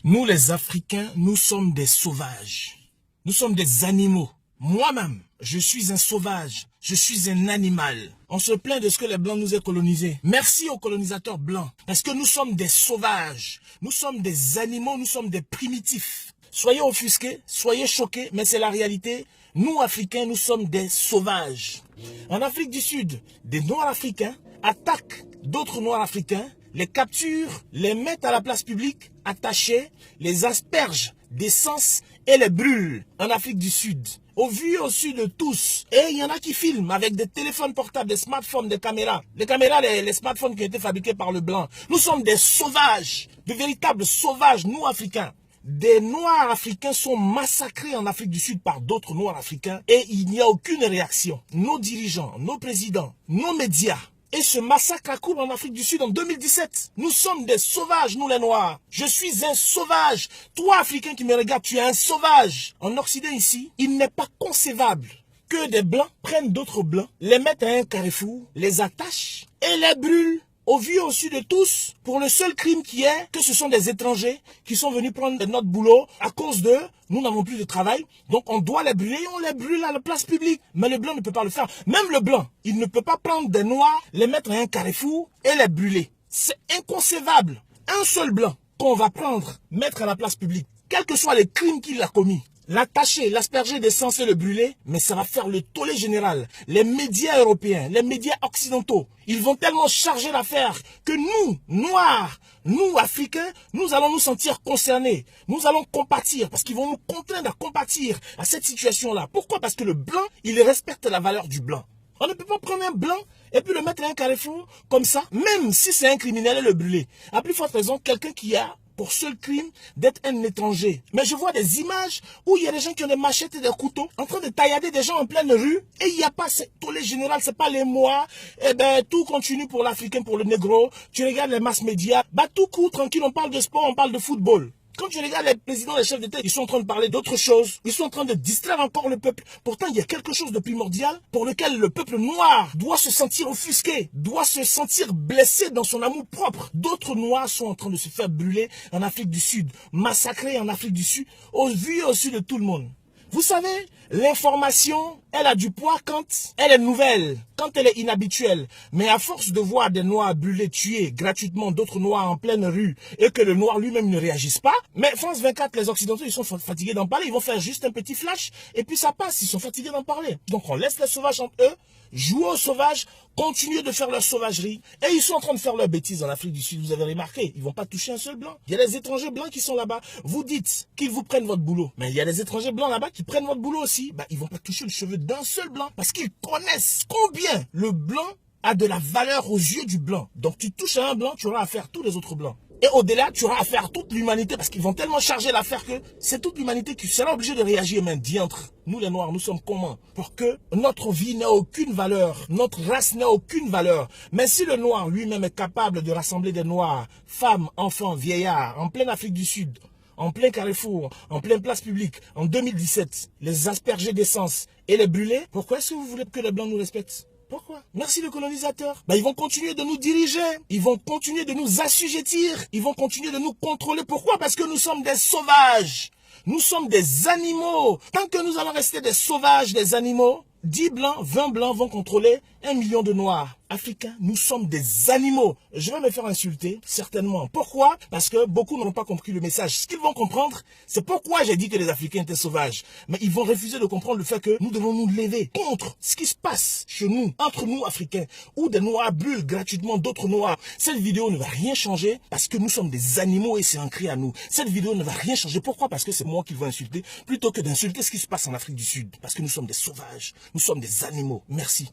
Nous les Africains, nous sommes des sauvages. Nous sommes des animaux. Moi-même, je suis un sauvage. Je suis un animal. On se plaint de ce que les Blancs nous aient colonisés. Merci aux colonisateurs blancs. Parce que nous sommes des sauvages. Nous sommes des animaux, nous sommes des primitifs. Soyez offusqués, soyez choqués, mais c'est la réalité. Nous, Africains, nous sommes des sauvages. En Afrique du Sud, des Noirs africains attaquent d'autres Noirs africains, les capturent, les mettent à la place publique, attachés, les aspergent d'essence et les brûlent en Afrique du Sud. Au vu et au su de tous. Et il y en a qui filment avec des téléphones portables, des smartphones, des caméras. Les caméras, les smartphones qui ont été fabriqués par le blanc. Nous sommes des sauvages, de véritables sauvages, nous Africains. Des Noirs africains sont massacrés en Afrique du Sud par d'autres Noirs africains et il n'y a aucune réaction. Nos dirigeants, nos présidents, nos médias. Et ce massacre a cours en Afrique du Sud en 2017. Nous sommes des sauvages, nous les Noirs. Je suis un sauvage. Toi, Africain qui me regarde, tu es un sauvage. En Occident ici, il n'est pas concevable que des Blancs prennent d'autres Blancs, les mettent à un carrefour, les attachent et les brûlent. Au vu et au su de tous, pour le seul crime qui est que ce sont des étrangers qui sont venus prendre notre boulot. À cause d'eux, nous n'avons plus de travail, donc on doit les brûler et on les brûle à la place publique. Mais le blanc ne peut pas le faire. Même le blanc, il ne peut pas prendre des noirs, les mettre à un carrefour et les brûler. C'est inconcevable. Un seul blanc qu'on va prendre, mettre à la place publique, quels que soient les crimes qu'il a commis, l'attacher, l'asperger d'essence et le brûler, mais ça va faire le tollé général. Les médias européens, les médias occidentaux, ils vont tellement charger l'affaire que nous, Noirs, nous, Africains, nous allons nous sentir concernés. Nous allons compatir parce qu'ils vont nous contraindre à compatir à cette situation-là. Pourquoi? Parce que le blanc, il respecte la valeur du blanc. On ne peut pas prendre un blanc et puis le mettre à un carrefour comme ça, même si c'est un criminel et le brûler. À plus forte raison, quelqu'un qui a pour seul crime d'être un étranger. Mais je vois des images où il y a des gens qui ont des machettes et des couteaux en train de taillader des gens en pleine rue et il n'y a pas ce tollé général, c'est pas les mois. Eh ben, tout continue pour l'Africain, pour le négro. Tu regardes les masses médias, bah tout court, tranquille, on parle de sport, on parle de football. Quand tu regardes les présidents, les chefs d'État, ils sont en train de parler d'autre chose. Ils sont en train de distraire encore le peuple. Pourtant, il y a quelque chose de primordial pour lequel le peuple noir doit se sentir offusqué, doit se sentir blessé dans son amour propre. D'autres noirs sont en train de se faire brûler en Afrique du Sud, massacrés en Afrique du Sud, au vu et au su de tout le monde. Vous savez, l'information, elle a du poids quand elle est nouvelle, quand elle est inhabituelle. Mais à force de voir des noirs brûlés, tués gratuitement, d'autres noirs en pleine rue, et que le noir lui-même ne réagisse pas, mais France 24, les Occidentaux, ils sont fatigués d'en parler, ils vont faire juste un petit flash, et puis ça passe, ils sont fatigués d'en parler. Donc on laisse les sauvages entre eux, jouer aux sauvages, continuer de faire leur sauvagerie. Et ils sont en train de faire leurs bêtises en Afrique du Sud, vous avez remarqué. Ils vont pas toucher un seul blanc. Il y a des étrangers blancs qui sont là-bas. Vous dites qu'ils vous prennent votre boulot. Mais il y a des étrangers blancs là-bas qui prennent votre boulot aussi. Bah, ils vont pas toucher le cheveu d'un seul blanc. Parce qu'ils connaissent combien le blanc a de la valeur aux yeux du blanc. Donc tu touches à un blanc, tu auras affaire à tous les autres blancs. Et au-delà, tu auras affaire à toute l'humanité parce qu'ils vont tellement charger l'affaire que c'est toute l'humanité qui sera obligée de réagir. Mais diantre, nous les Noirs, nous sommes comment? Pour que notre vie n'ait aucune valeur, notre race n'ait aucune valeur. Mais si le Noir lui-même est capable de rassembler des Noirs, femmes, enfants, vieillards, en pleine Afrique du Sud, en plein carrefour, en pleine place publique, en 2017, les asperger d'essence et les brûler, pourquoi est-ce que vous voulez que les Blancs nous respectent? Pourquoi? Merci le colonisateur. Ils vont continuer de nous diriger. Ils vont continuer de nous assujettir. Ils vont continuer de nous contrôler. Pourquoi? Parce que nous sommes des sauvages. Nous sommes des animaux. Tant que nous allons rester des sauvages, des animaux, 10 blancs, 20 blancs vont contrôler 1 million de noirs. Africains, nous sommes des animaux. Je vais me faire insulter, certainement. Pourquoi? Parce que beaucoup n'ont pas compris le message. Ce qu'ils vont comprendre, c'est pourquoi j'ai dit que les Africains étaient sauvages. Mais ils vont refuser de comprendre le fait que nous devons nous lever contre ce qui se passe chez nous, entre nous Africains, où des noirs brûlent gratuitement d'autres noirs. Cette vidéo ne va rien changer parce que nous sommes des animaux et c'est ancré à nous. Cette vidéo ne va rien changer. Pourquoi? Parce que c'est moi qui vais insulter plutôt que d'insulter ce qui se passe en Afrique du Sud. Parce que nous sommes des sauvages. Nous sommes des animaux. Merci.